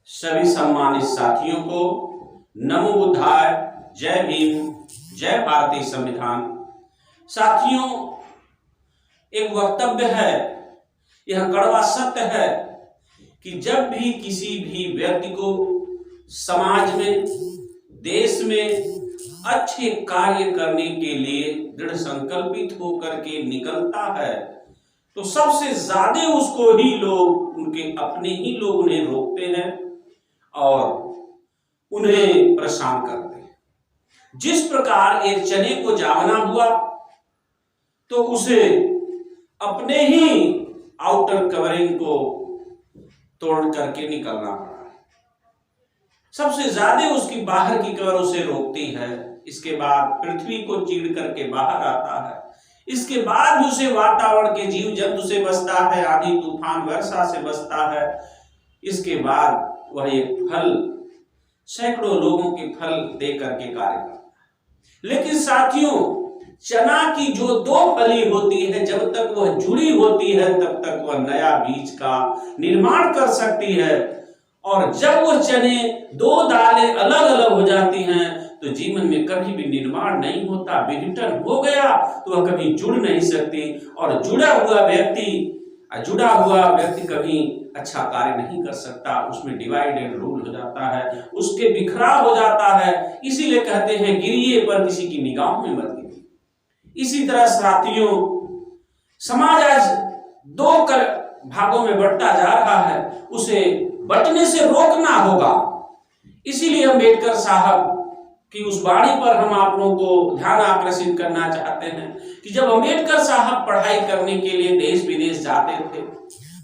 सभी सम्मानित साथियों को नमो बुद्धाय, जय भीम, जय भारतीय संविधान। साथियों, एक वक्तव्य है, यह कड़वा सत्य है कि जब भी किसी भी व्यक्ति को समाज में, देश में अच्छे कार्य करने के लिए दृढ़ संकल्पित होकर के निकलता है तो सबसे ज्यादा उसको ही लोग, उनके अपने ही लोग उन्हें रोकते हैं और उन्हें परेशान करते हैं। जिस प्रकार एक चने को जावना हुआ तो उसे अपने ही आउटर कवरिंग को तोड़ करके निकलना पड़ा। सबसे ज्यादा उसकी बाहर की कवर उसे रोकती है, इसके बाद पृथ्वी को चीर करके बाहर आता है, इसके बाद उसे वातावरण के जीव जंतु से बचता है, आंधी तूफान वर्षा से बचता है, इसके बाद वह एक फल, सैकड़ों लोगों के फल दे करके कार्य करता है। लेकिन साथियों, चना की जो दो फली होती है, जब तक वह जुड़ी होती है तब तक वह नया बीज का निर्माण कर सकती है, और जब वो चने दो दालें अलग अलग हो जाती हैं तो जीवन में कभी भी निर्माण नहीं होता। विघटन हो गया तो वह कभी जुड़ नहीं सकती, और जुड़ा हुआ व्यक्ति कभी अच्छा कार्य नहीं कर सकता। उसमें डिवाइड एंड रूल हो जाता है, उसके बिखराव हो जाता है। इसीलिए कहते हैं गिरिए पर किसी की निगाह में मत गिरिए। इसी तरह साथियों, समाज आज दो भागों में बंटता जा रहा है, उसे बंटने से रोकना होगा। इसीलिए अम्बेडकर साहब की उस वाणी पर हम आप लोगों को ध्यान आकर्षित करना चाहते हैं कि जब अम्बेडकर साहब पढ़ाई करने के लिए देश विदेश जाते थे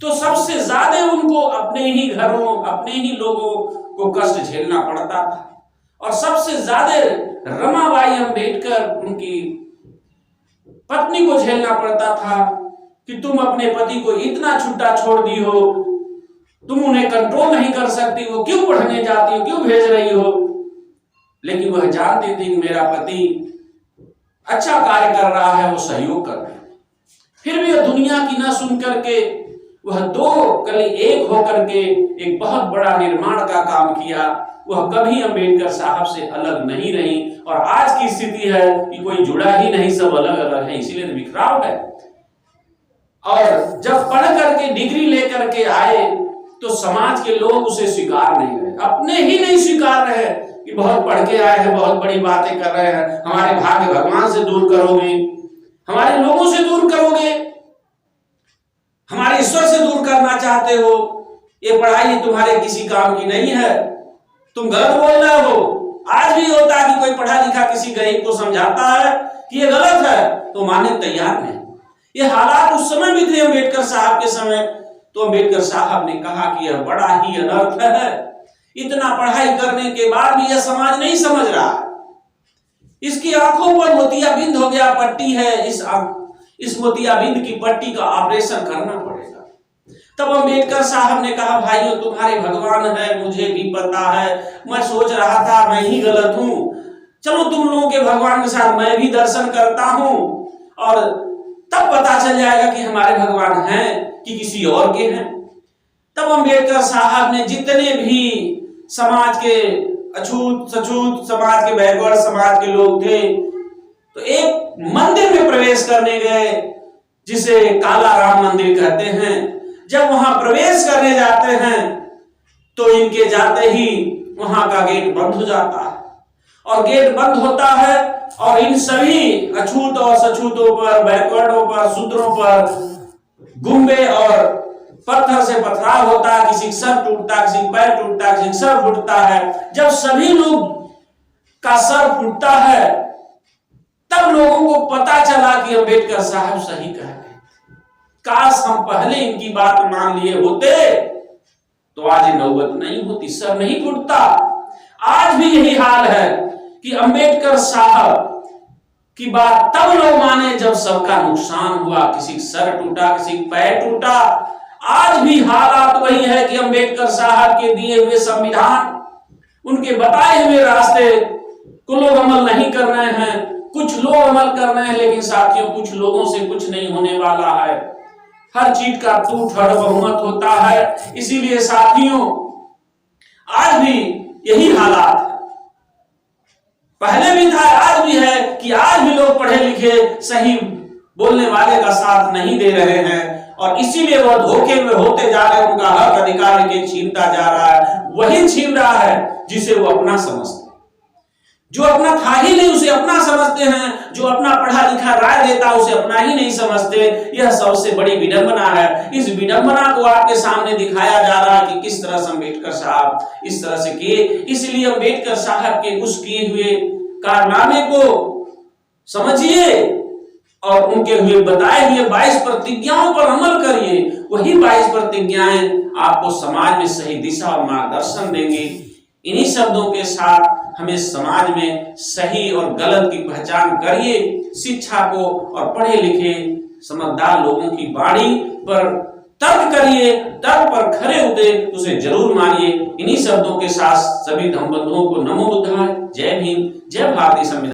तो सबसे ज्यादा उनको अपने ही घरों, अपने ही लोगों को कष्ट झेलना पड़ता था, और सबसे ज्यादा रमाबाई अम्बेडकर, उनकी पत्नी को झेलना पड़ता था कि तुम अपने पति को इतना छुट्टा छोड़ दी हो, तुम उन्हें कंट्रोल नहीं कर सकती, वो क्यों पढ़ने जाती हो, क्यों भेज रही हो। लेकिन वह जानती थी कि मेरा पति अच्छा कार्य कर रहा है, वो सहयोग कर रहे हैं। फिर भी दुनिया की ना सुन करके वह दो कली एक होकर के एक बहुत बड़ा निर्माण का काम किया। वह कभी अम्बेडकर साहब से अलग नहीं रही, और आज की स्थिति है कि कोई जुड़ा ही नहीं, सब अलग अलग है, इसीलिए तो बिखराव है। और जब पढ़ करके डिग्री लेकर के आए तो समाज के लोग उसे स्वीकार नहीं रहे, अपने ही नहीं स्वीकार रहे कि बहुत पढ़ के आए हैं, बहुत बड़ी बातें कर रहे हैं, हमारे भाग्य भगवान से दूर करोगे, हमारे लोगों से दूर करोगे, हमारे ईश्वर से दूर करना चाहते हो, ये पढ़ाई तुम्हारे किसी काम की नहीं है, तुम गलत बोल रहे हो। आज भी होता है कि कोई पढ़ा लिखा किसी गरीब को समझाता है कि ये गलत है तो मानने तैयार नहीं। ये हालात उस समय भी थे अम्बेडकर साहब के समय। तो अम्बेडकर साहब ने कहा कि यह बड़ा ही अनर्थ है, इतना पढ़ाई करने के बाद भी यह समाज नहीं समझ रहा, इसकी आंखों पर मोतियाबिंद हो गया, पट्टी है, इस मोतियाबिंद की पट्टी का ऑपरेशन करना पड़ेगा। तब अम्बेडकर साहब ने कहा, भाइयों तुम्हारे भगवान है, मुझे भी पता है, मैं सोच रहा था मैं ही गलत हूं, चलो तुम लोगों के भगवान के साथ मैं भी दर्शन करता हूं, और तब पता चल जाएगा कि हमारे भगवान हैं कि किसी और के हैं। तब अम्बेडकर साहब ने जितने भी समाज के अछूत सछूत, समाज के बैकवर्ड समाज के लोग थे, तो एक मंदिर में प्रवेश करने गए जिसे काला राम मंदिर कहते हैं। जब वहां प्रवेश करने जाते हैं तो इनके जाते ही वहां का गेट बंद हो जाता है, और गेट बंद होता है और इन सभी अछूत और सछूतों पर, बैकवर्डों पर, शूद्रों पर गुम्बे और पत्थर से पथराव होता है, किसी सर टूटता, किसी पैर टूटता, किसी सर फूटता है। जब सभी लोग का सर फूटता है तब लोगों को पता चला कि अम्बेडकर साहब सही कह रहे हैं। काश हम पहले इनकी बात मान लिए होते तो आज नौबत नहीं होती, सर नहीं फूटता। आज भी यही हाल है कि अम्बेडकर साहब की बात तब लोग माने जब सबका नुकसान हुआ, किसी सर टूटा, किसी पैर टूटा। आज भी हालात वही है कि अम्बेडकर साहब के दिए हुए संविधान, उनके बताए हुए रास्ते को लोग अमल नहीं कर रहे हैं। कुछ लोग अमल कर रहे हैं, लेकिन साथियों कुछ लोगों से कुछ नहीं होने वाला है। हर चीज का टूट हर बहुमत होता है। इसीलिए साथियों आज भी यही हालात है, पहले भी था, आज भी है कि आज भी लोग पढ़े लिखे सही बोलने वाले का साथ नहीं दे रहे हैं और इसीलिए वह धोखे में होते जा रहे हैं, उनका हक अधिकार के छीनता जा रहा है। वही छीन रहा है जिसे वो अपना समझते, जो अपना था ही नहीं उसे अपना समझते हैं, जो अपना पढ़ा लिखा राय देता उसे अपना ही नहीं समझते। यह सबसे बड़ी विडंबना है। इस विडंबना को आपके सामने दिखाया जा रहा है कि किस तरह से अम्बेडकर साहब इस तरह से किए। इसलिए अम्बेडकर साहब के उस किए हुए कारनामे को समझिए और उनके हुए बताए हुए 22 प्रतिज्ञाओं पर अमल करिए। वही 22 प्रतिज्ञाएं आपको समाज में सही दिशा और मार्गदर्शन देंगी। इन्हीं शब्दों के साथ हमें समाज में सही और गलत की पहचान करिए, शिक्षा को और पढ़े लिखे समझदार लोगों की वाणी पर तर्क करिए, तर्क पर खरे उतरे, उसे जरूर मानिए। इन्हीं शब्दों के साथ सभी धर्म बंधुओं को नमो बुद्धाय, जय भीम, जय भारतीय संविधान।